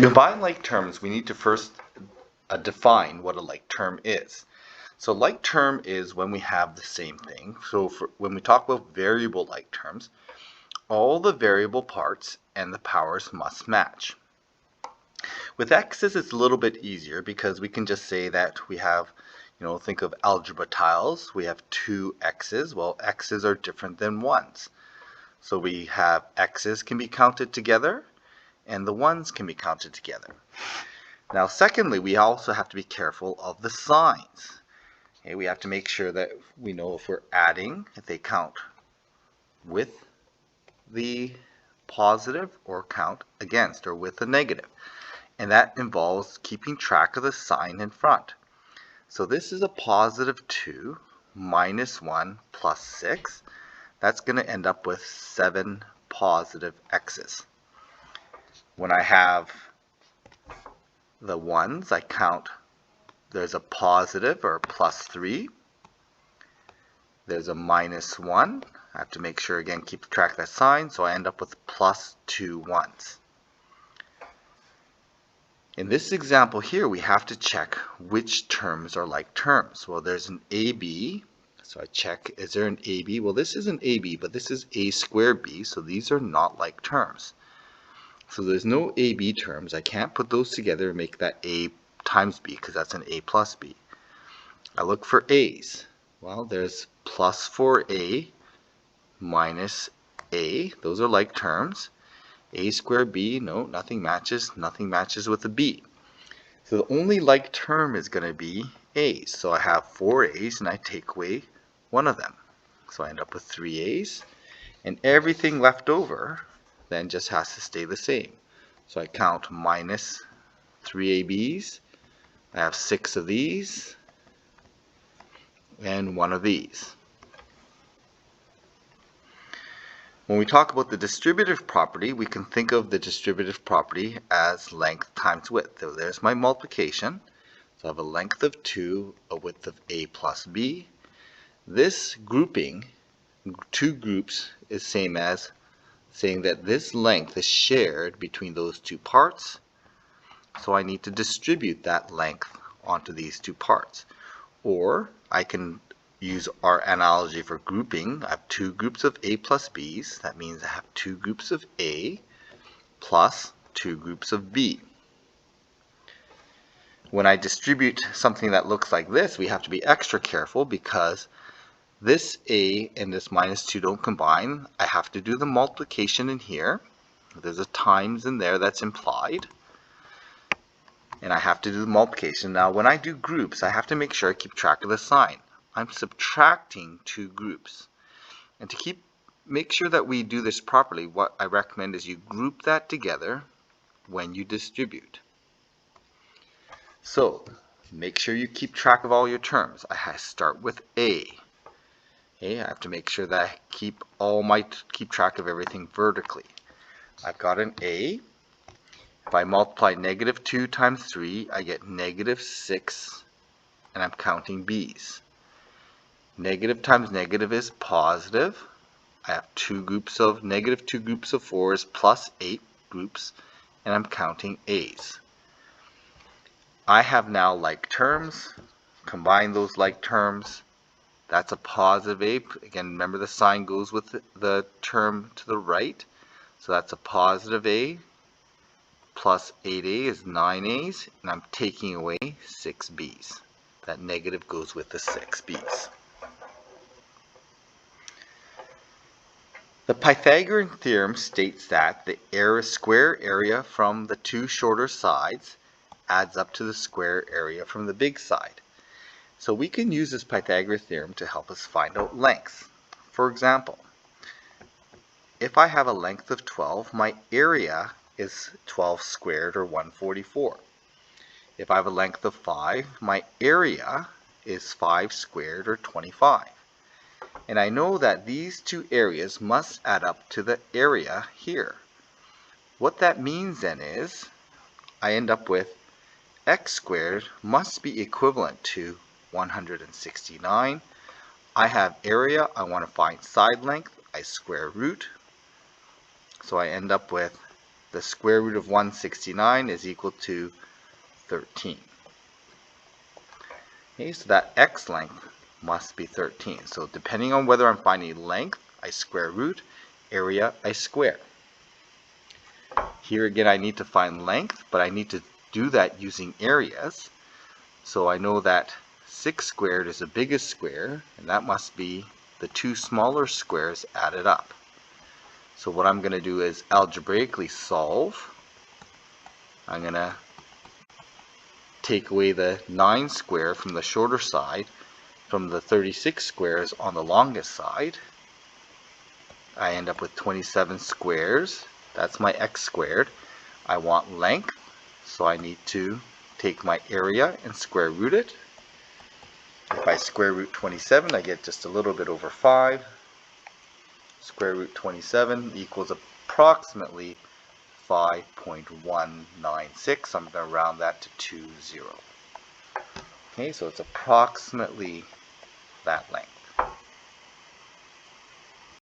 combine like terms, we need to first define what a like term is. So like term is when we have the same thing. So when we talk about variable like terms, all the variable parts and the powers must match. With x's, it's a little bit easier because we can just say that we have, think of algebra tiles. We have two x's. Well, x's are different than ones. So we have x's can be counted together and the ones can be counted together. Now, secondly, we also have to be careful of the signs. Okay, we have to make sure that we know if we're adding, if they count with the positive or count against or with the negative. And that involves keeping track of the sign in front. So this is a positive 2 minus 1 plus 6. That's going to end up with 7 positive x's. When I have the ones, I count, there's a positive or plus 3. There's a minus 1. I have to make sure, again, keep track of that sign, so I end up with plus 2 ones. In this example here, we have to check which terms are like terms. Well, there's an AB, so I check, is there an AB? Well, this is an AB, but this is A squared B, so these are not like terms. So there's no AB terms. I can't put those together and make that A times B because that's an A plus B. I look for A's. Well, there's plus 4A minus A. Those are like terms. A squared B, no, nothing matches. Nothing matches with a B. So the only like term is going to be A's. So I have 4 A's and I take away one of them. So I end up with 3 A's. And everything left over then just has to stay the same. So I count minus 3 ABs. I have 6 of these and 1 of these. When we talk about the distributive property, we can think of the distributive property as length times width. So there's my multiplication. So I have a length of 2, a width of A plus B. This grouping, two groups, is same as saying that this length is shared between those two parts. So I need to distribute that length onto these two parts. Or I can use our analogy for grouping. I have two groups of A plus B's. That means I have two groups of A plus two groups of B. When I distribute something that looks like this, we have to be extra careful because this A and this minus 2 don't combine. I have to do the multiplication in here. There's a times in there that's implied. And I have to do the multiplication. Now when I do groups, I have to make sure I keep track of the sign. I'm subtracting two groups. And to make sure that we do this properly, what I recommend is you group that together when you distribute. So make sure you keep track of all your terms. I start with A. Okay, I have to make sure that I keep track of everything vertically. I've got an A. If I multiply negative 2 times 3, I get negative 6, and I'm counting B's. Negative times negative is positive. I have negative 2 groups of 4 is plus 8 groups, and I'm counting A's. I have now like terms. Combine those like terms. That's a positive A. Again, remember the sign goes with the term to the right. So that's a positive A. Plus 8A is 9A's. And I'm taking away 6B's. That negative goes with the 6B's. The Pythagorean theorem states that the square area from the two shorter sides adds up to the square area from the big side. So we can use this Pythagorean theorem to help us find out lengths. For example, if I have a length of 12, my area is 12 squared or 144. If I have a length of 5, my area is 5 squared or 25. And I know that these two areas must add up to the area here. What that means then is I end up with x squared must be equivalent to 169. I have area, I want to find side length, I square root. So I end up with the square root of 169 is equal to 13. Okay, so that x length must be 13. So depending on whether I'm finding length, I square root, area, I square. Here again, I need to find length, but I need to do that using areas. So I know that 6 squared is the biggest square, and that must be the two smaller squares added up. So what I'm going to do is algebraically solve. I'm going to take away the 9 square from the shorter side from the 36 squares on the longest side. I end up with 27 squares. That's my x squared. I want length, so I need to take my area and square root it. If I square root 27, I get just a little bit over 5. Square root 27 equals approximately 5.196. I'm going to round that to 20. Okay, so it's approximately that length.